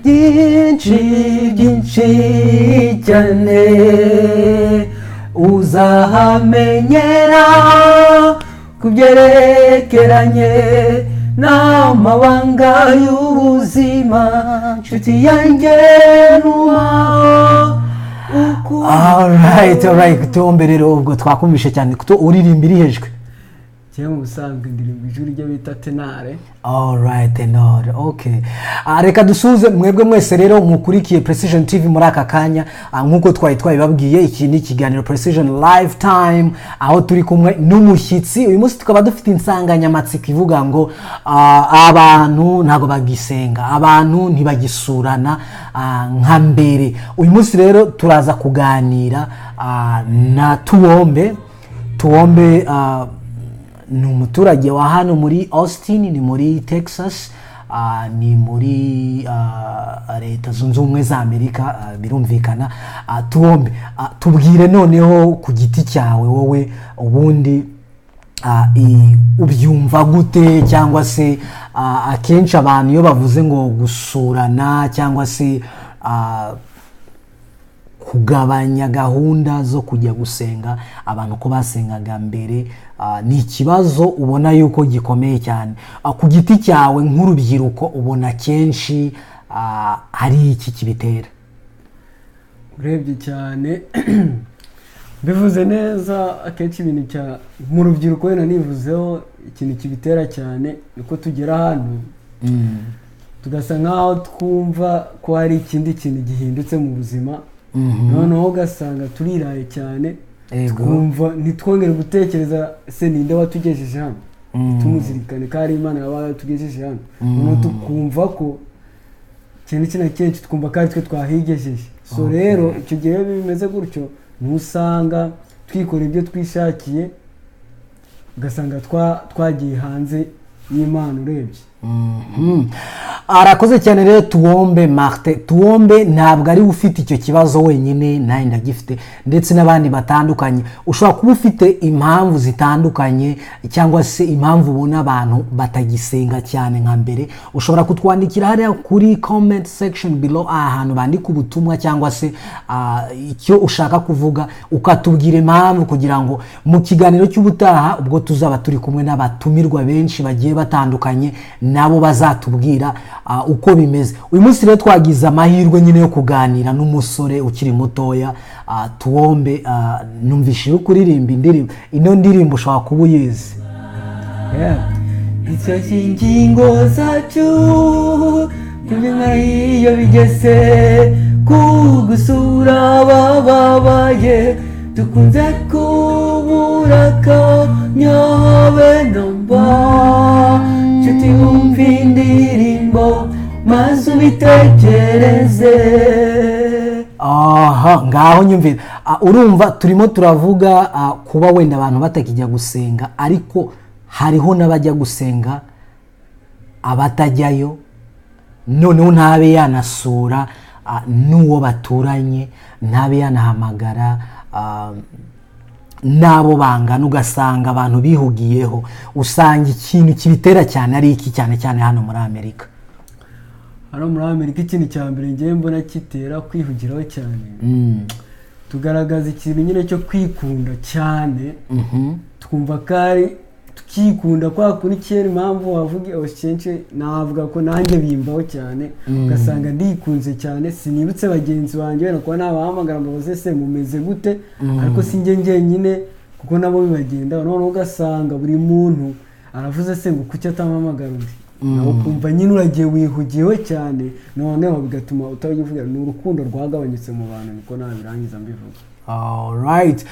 byinshi byinshi cyane uzahamenyera kubyerekeranye n'amabanga y'ubuzima nshuti yanjye alright Tuombe rero ubwo twakumvishe cyane kuto uririmba iri hejwe cyangwa ubusanzwe ndirimba ijuru ryo bita tenare. Alright, tenor. Okay. Reka dusuze mwebwe mwese rero mukurikiye Precision TV muri aka kanya nkuko twabibabwiye iki ni ikiganiro Precision Lifetime aho turi kumwe n'umushyitsi uyu munsi tukaba dufite insanganyamatsiko ivuga ngo abantu ntago bagisenga, abantu ntibagisurana nka mbere. Uyu munsi rero turaza kuganira na Tuombe ni umuturage wa hano muri Austin, ni muri Texas, ni muri leta zunze ubumwe za Amerika, birumvikana. Tuombe tubwire noneho ku giti cyawe wowe ubundi ubyumva gute, cyangwa se akenshi abantu iyo bavuze ngo gusurana cyangwa se kugabanya gahunda zo kujya gusenga abantu ko basengaga mbere, ni ikibazo ubona yuko gikomeye cyane. Ku giti cyawe nk'urubyiruko ubona kenshi hari iki kibitera? Urebye cyane bivuze neza akenshi ibintu mu rubyiruko wenda nivuzeho ikintu kibitera cyane uko tugera hano tugasa nkaho twumva ko hari ikindi kintu gihindutse mu buzima, noneho ugasanga turiraye cyane twumva ntitwongere gutekereza se ninde watugejeje hano, tumuzirikane ko ari Imana yatugejeje hano, noneho tukumva ko kenshi na kenshi twumva ko ari twe twahigejeje. So rero icyo gihe bimeze gutyo ntusanga twikora ibyo twishakiye, ugasanga twagiye hanze y'Imana. Urebye arakoze cyane rero Tuombe Martin. Tuombe ntabwo ari ufite icyo kibazo wenyine, nawe ndagifite ndetse n'abandi batandukanye. Ushobora kuba ufite impamvu zitandukanye cyangwa se impamvu ubona abantu batagisenga cyane nka mbere. Ushobora kutwandikira hariya kuri comment section below ahantu bandika ubutumwa cyangwa se icyo ushaka kuvuga, ukatubwira impamvu kugira ngo mu kiganiro cy'ubutaha ubwo tuzaba turi kumwe n'abatumirwa benshi bagiye batandukanye nabo bazatubwira uko bimeze. Uyu munsi rero twagize amahirwe nyine yo kuganira n'umusore ukiri mutoya. Tuombe numvishije kuririmba indirimbo, ino ndirimbo ushobora kuba uyizi. Icyo kingingo zacu tubima iyo bigeze kugusura bababaye tukunze kubura kanyabe namba nshuti wumva indirimbo maze ubitekereze. Ngaho nyumvira. Urumva turimo turavuga kuba wenda abantu batakijya gusenga, ariko hariho n'abajya gusenga abatajyayo, noneho ntabe yanasura n'uwo baturanye, ntabe yanahamagara nabo bangana. Ugasanga abantu bihugiyeho. Usanga ikintu kibitera cyane ari iki cyane cyane hano muri Amerika. Hano muri Amerika ikintu cya mbere ngiye mbona kitera kwihugiraho cyane, tugaragaza ikintu nyine cyo kwikunda cyane. Twumva kari tukikunda kwa kuri kera impamvu wavuga oshenche navuga ko nanjye bimbaho cyane. Ugasanga ndikunze cyane, sinibutse bagenzi banjye wenda ko nabahamagara mbaze se mumeze gute, ariko sinjye nyine kuko nabo bibagenda. Noneho ugasanga buri muntu aravuze se ngo kuki atamamagara undi, nawe kumva nyine uragiye wihugiyeho cyane, noneho bigatuma utabivuga. Ni urukundo rwagabanyutse mu bantu, niko nabirangiza mbivuga. Alright.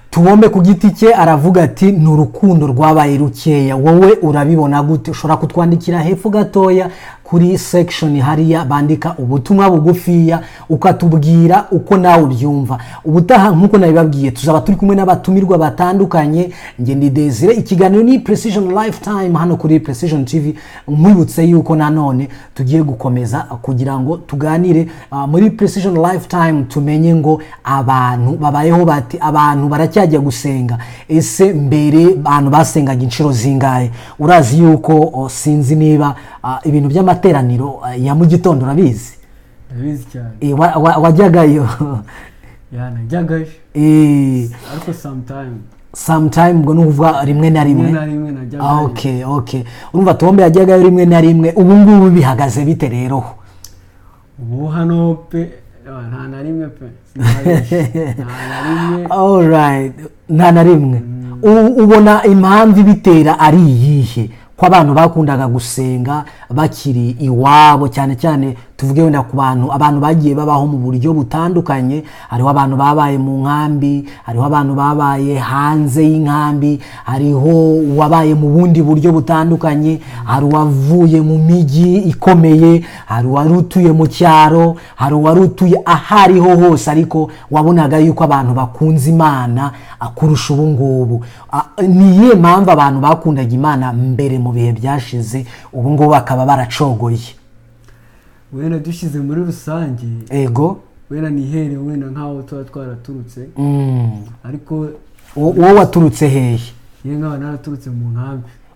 Tuombe ku giti cye aravuga ati ni urukundo rwabaye rukeya. Wowe urabibona gute? Ushobora kutwandikira hepfo gatoya kuri section hariya bandika ubutumwa bugufiya ukatubwira uko nawe ubyumva. Ubutaha nkuko nabibabwiye tuzaba turi kumwe n'abatumirwa batandukanye. Nge ndi Desire, ikiganiro ni Precision Lifetime hano kuri Precision TV. Mwibutse yuko nanone tugiye gukomeza kugira ngo tuganire muri Precision Lifetime, tumenye ngo abantu babayeho bati, abantu baracyajya gusenga. Ese mbere abantu basengaga inshuro zingahe? Urazi yuko sinzi niba ibintu by'amateraniro ya mu gitondo urabizi. ndabizi cyane wajyagayo najyagayo ariko sometime ngo nuvuga rimwe na rimwe najyagayo. Okay urumva Tuombe yajyagayo rimwe na rimwe. Ubu ngubu bihagaze bite rero? Ubu hano pe nta na rimwe pe alright, nta na rimwe. Ubona impamvu ibitera ari iyihe ko abantu bakundaga gusenga bakiri iwabo, cyane cyane tuvuge wenda ku abantu bagiye babaho mu buryo butandukanye? Hariho abantu babaye mu nkambi, hariho abantu babaye hanze y'inkambi, hariho wabaye mu bundi buryo butandukanye, hari wavuye mu miji ikomeye, hari wari utuye mu cyaro, hari wari utuye ahariho hose, ariko wabonaga yuko abantu bakunze Imana akurusha ubu ngubu. Niye mpamvu abantu bakundaga Imana mbere mu bihe byashize, ubu ngubu bakaba baracogoye? Wenda dushize muri rusange, ego wenda nihere wenda nkaho tuba twaraturutse, ariko wowe waturutse hehe? Ye nkaba naraturutse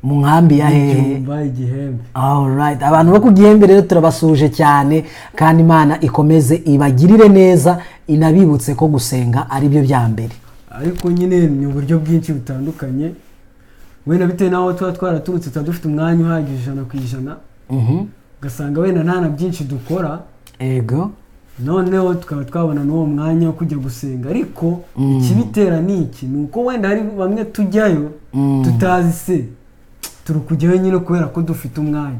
mu nkambi ya hehe? Igihembe. Alright, abantu bo ku Gihembe rero turabasuje cyane, kandi Imana ikomeze ibagirire neza, inabibutse ko gusenga ari byo bya mbere. Ariko nyine ni uburyo bwinshi butandukanye, wenda bitewe naho tuba twaraturutse tuba dufite umwanya uhagije 100%, ugasanga wenda nta na byinshi dukora, ego noneho tukaba twabona n'uwo mwanya wo kujya gusenga. Ariko ikibitera ni iki, ni uko wenda hari bamwe tujyayo tutazi se turi kujyayo nyine kubera ko dufite umwanya.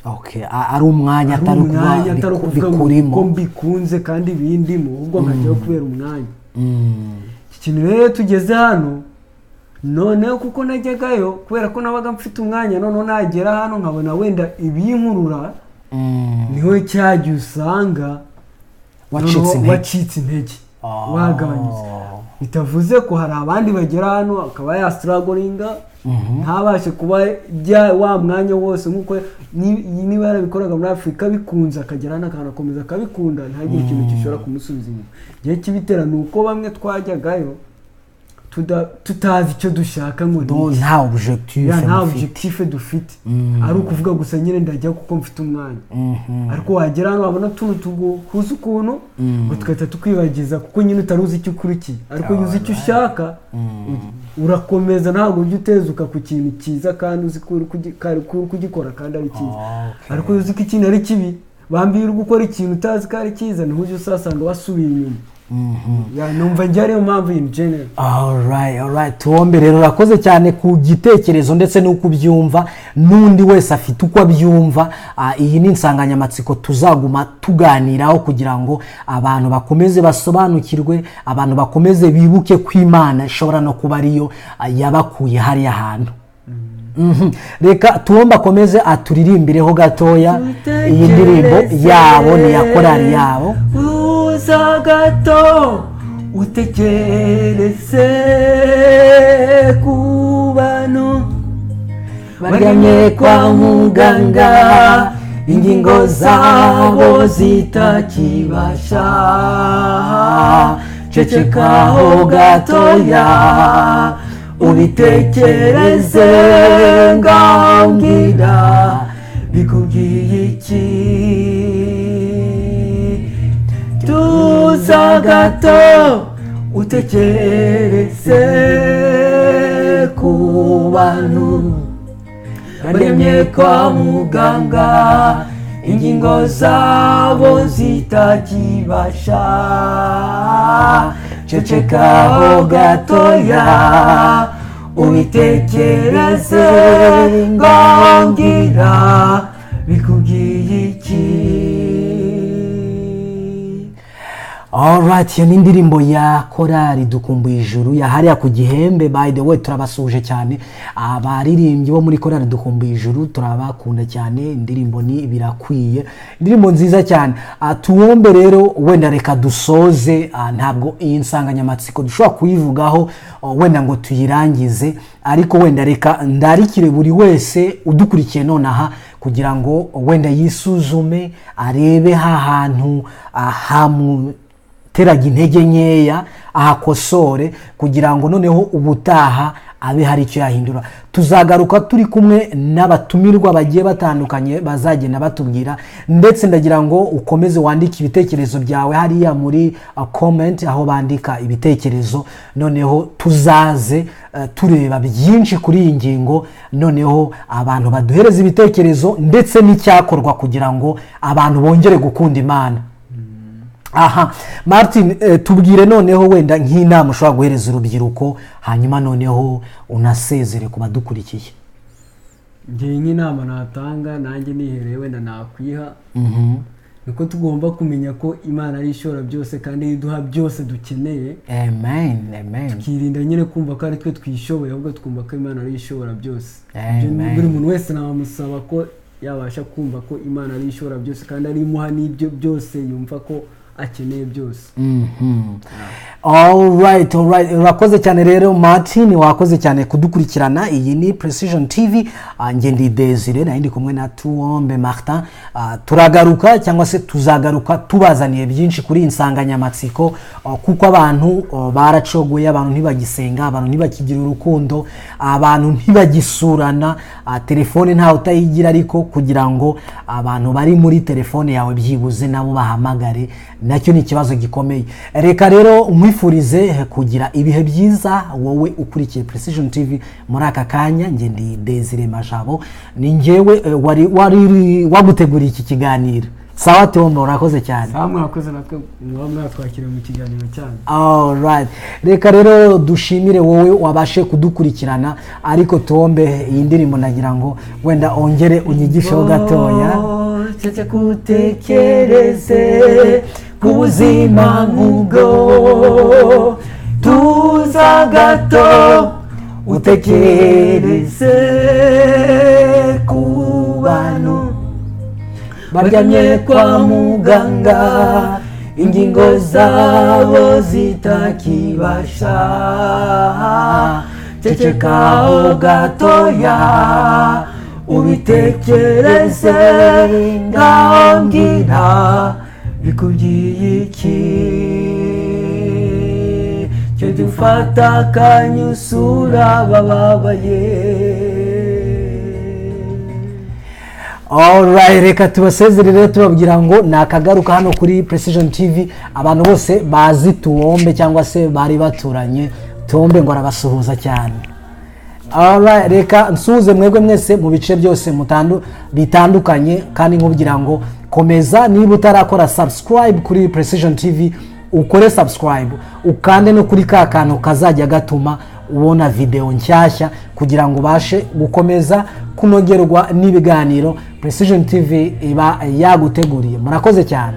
Okay, ari umwanya atari kuvuga ko mbikunze kandi bindimo, ubwo nkajyayo kubera umwanya. Iki kintu rero tugeze hano, noneho kuko najyagayo kubera ko nabaga mfite umwanya, noneho nagera hano nkabona wenda ibinkurura, niho cyagiye usanga wacitse intege, wagabanyije. Bitavuze ko hari abandi bagera hano akaba yastrugglinga, ntabashe kuba wa mwanya wose nkuko niba yarabikoraga muri Afrika bikunze, akagera n'akantu akomeza akabikunda, ntagire ikintu gishobora kumusubiza inyuma. Gihe kibitera ni uko bamwe twajyagayo tutazi icyo dushaka, ngo nta objectif dufite, ari ukuvuga gusa nyine ndajya kuko mfite umwanya. Ariko wagera hano wabona tuntu tuguhuza ukuntu ngo tukahita tukwibagiza, kuko nyine utaruzi icyo ukurikiye. Ariko uzi icyo ushaka urakomeza, ntabwo ujya utezuka ku kintu cyiza kandi uzi kugikora kandi ari cyiza. Ariko uzi ko ikintu ari kibi, bambira gukora ikintu utazi ko ari cyiza, niho ujya usasanga wasubiye inyuma. Numva njye ariyo mpamvu in general. Alright, Tuombe rero urakoze cyane ku gitekerezo ndetse n'uko ubyumva, n'undi wese afite uko abyumva. Iyi ni insanganyamatsiko tuzaguma tuganiraho kugira ngo abantu bakomeze basobanukirwe, abantu bakomeze bibuke ko Imana ishobora no kuba ariyo yabakuye hariya hantu. Reka Tuombe akomeze aturirimbireho gatoya iyi ndirimbo yabo, ni ya korali yabo. Uza gato utekereze ku bantu baryamye kwa muganga, ingingo zabo zitakibasha, cecekaho gatoya ubitekereze, ngambwira bikubwiye iki? Tuza gato utekereze ku bantu baremye kwa muganga, ingingo zabo zitakibasha, cecekaho gatoya ubitekereze, ngambwira bikubwiye iki? Alright, iyo ni indirimbo ya korali Dukumbuye Ijuru ya hariya ku Gihembe. By the way, turabasuje cyane abaririmbyi bo muri korali Dukumbuye Ijuru, turabakunda cyane. Indirimbo ni birakwiye, indirimbo nziza cyane. Tuombe rero wenda reka dusoze, ntabwo iyi nsanganyamatsiko dushobora kuyivugaho wenda ngo tuyirangize, ariko wenda reka ndarikire buri wese udukurikiye nonaha kugira ngo wenda yisuzume, arebe ha hantu yateraga intege nkeya ahakosore kugira ngo noneho ubutaha abe hari icyo yahindura. Tuzagaruka turi kumwe n'abatumirwa bagiye batandukanye bazagenda batubwira, ndetse ndagira ngo ukomeze wandike ibitekerezo byawe hariya muri comment aho bandika ibitekerezo, noneho tuzaze tureba byinshi kuri iyi ngingo, noneho abantu baduhereza ibitekerezo ndetse n'icyakorwa kugira ngo abantu bongere gukunda Imana. Aha Martin, tubwire noneho wenda nk'inama ushobora guhereza urubyiruko, hanyuma noneho unasezere ku badukurikiye. Ngiye nk'inama natanga nanjye nihereye wenda nakwiha, niko tugomba kumenya ko Imana ari ishobora byose kandi iduha byose dukeneye. Amen, amen. Tukirinda nyine kumva ko ari twe twishoboye, ahubwo twumva ko Imana ari ishobora byose. Amen. Buri muntu wese namusaba ko yabasha kumva ko Imana ari ishobora byose kandi ari imuha n'ibyo byose yumva ko akeneye byose. Alright. Urakoze cyane rero Martin, wakoze cyane kudukurikirana. Iyi ni Precision TV, nge ndi Desire na ndi kumwe na Tuombe Martin. Turagaruka cyangwa se tuzagaruka tubazaniye byinshi kuri insanganyamatsiko, kuko abantu baracogoye, abantu ntibagisenga, abantu ntibakigira urukundo, abantu ntibagisurana, telefone ntawe utayigira, ariko kugira ngo abantu bari muri telefone yawe byibuze nabo bahamagare, nacyo ni ikibazo gikomeye. Reka rero mwifurize kugira ibihe byiza wowe ukurikiye Precision TV muri aka kanya. Nge ndi Desire Majabo, ni ngewe wari waguteguriye iki kiganiro. Sawa Tombo, urakoze cyane. Sawa, mwakoze natwe mwatwakiriye mu kiganiro cyane. Alright, reka rero dushimire wowe wabashe kudukurikirana, ariko Tombe iyi ndirimbo nagira ngo wenda ongere unyigisheho gatoya. Cece kutekereze kubuzima nk'ubwo, tuza gato utekereze ku bantu baryamye kwa muganga, ingingo zabo zitakibasha. Cecekaho gatoya ubitekereze, ngaho mbwira bikubwiye iki, cyo dufata akanyusura bababaye. Alright, reka tubasezerere tubabwira ngo nakagaruka hano kuri Precision TV. Abantu bose bazi Tuombe cyangwa se bari baturanye, Tuombe ngo arabasuhuza cyane. Alright, reka nsuhuze mwebwe mwese mu bice byose bitandukanye, kandi nkubwira ngo komeza, niba utarakora subscribe kuri Precision TV ukore subscribe, ukande no kuri ka kantu kazajya gatuma ubona video nshyashya, kugira ngo bashe gukomeza kunogerwa n'ibiganiro Precision TV iba yaguteguriye. Murakoze cyane.